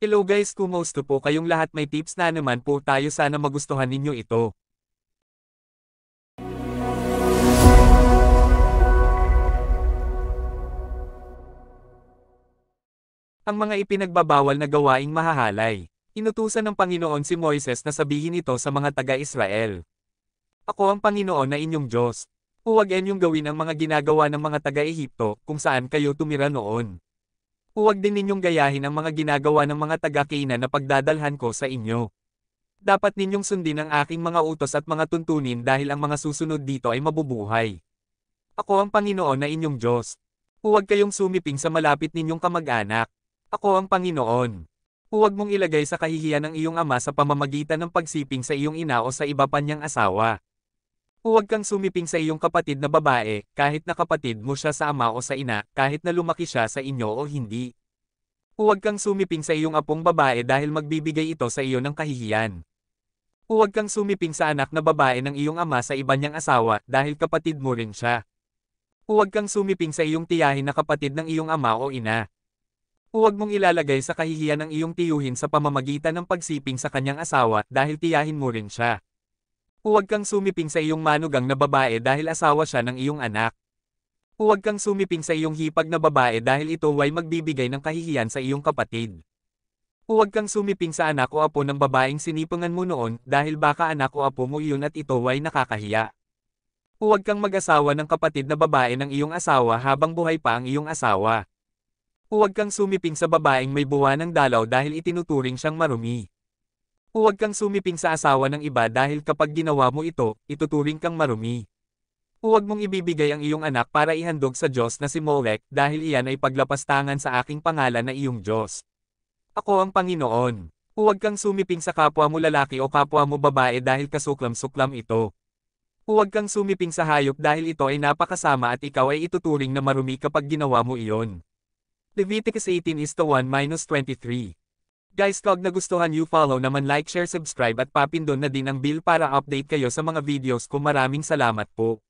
Hello guys, kumusta po kayong lahat? May tips na naman po tayo, sana magustuhan ninyo ito. Ang mga ipinagbabawal na gawaing mahahalay. Inutusan ng Panginoon si Moises na sabihin ito sa mga taga-Israel. Ako ang Panginoon na inyong Diyos. Huwag ninyong gawin ang mga ginagawa ng mga taga-Ehipto kung saan kayo tumira noon. Huwag din ninyong gayahin ang mga ginagawa ng mga taga-Canaan na pagdadalhan ko sa inyo. Dapat ninyong sundin ang aking mga utos at mga tuntunin dahil ang mga susunod dito ay mabubuhay. Ako ang Panginoon na inyong Diyos. Huwag kayong sumiping sa malapit ninyong kamag-anak. Ako ang Panginoon. Huwag mong ilagay sa kahihiyan ang iyong ama sa pamamagitan ng pagsiping sa iyong ina o sa iba pa niyang asawa. Huwag kang sumiping sa iyong kapatid na babae, kahit na kapatid mo siya sa ama o sa ina, kahit na lumaki siya sa inyo o hindi. Huwag kang sumiping sa iyong apong babae dahil magbibigay ito sa iyo ng kahihiyan. Huwag kang sumiping sa anak na babae ng iyong ama sa iba niyang asawa dahil kapatid mo rin siya. Huwag kang sumiping sa iyong tiyahin na kapatid ng iyong ama o ina. Huwag mong ilalagay sa kahihiyan ang iyong tiyuhin sa pamamagitan ng pagsiping sa kanyang asawa dahil tiyahin mo rin siya. Huwag kang sumiping sa iyong manugang na babae dahil asawa siya ng iyong anak. Huwag kang sumiping sa iyong hipag na babae dahil ito ay magbibigay ng kahihiyan sa iyong kapatid. Huwag kang sumiping sa anak o apo ng babaeng sinipungan mo noon dahil baka anak o apo mo iyon at ito ay nakakahiya. Huwag kang mag-asawa ng kapatid na babae ng iyong asawa habang buhay pa ang iyong asawa. Huwag kang sumiping sa babaeng may buwan ng dalaw dahil itinuturing siyang marumi. Huwag kang sumiping sa asawa ng iba dahil kapag ginawa mo ito, ituturing kang marumi. Huwag mong ibibigay ang iyong anak para ihandog sa Diyos na si Molech dahil iyan ay paglapastangan sa aking pangalan na iyong Diyos. Ako ang Panginoon. Huwag kang sumiping sa kapwa mo lalaki o kapwa mo babae dahil kasuklam-suklam ito. Huwag kang sumiping sa hayop dahil ito ay napakasama at ikaw ay ituturing na marumi kapag ginawa mo iyon. Leviticus 18:1-23. Guys, kung nagustuhan you, follow naman, like, share, subscribe at papindon na din ang bell para update kayo sa mga videos ko. Maraming salamat po.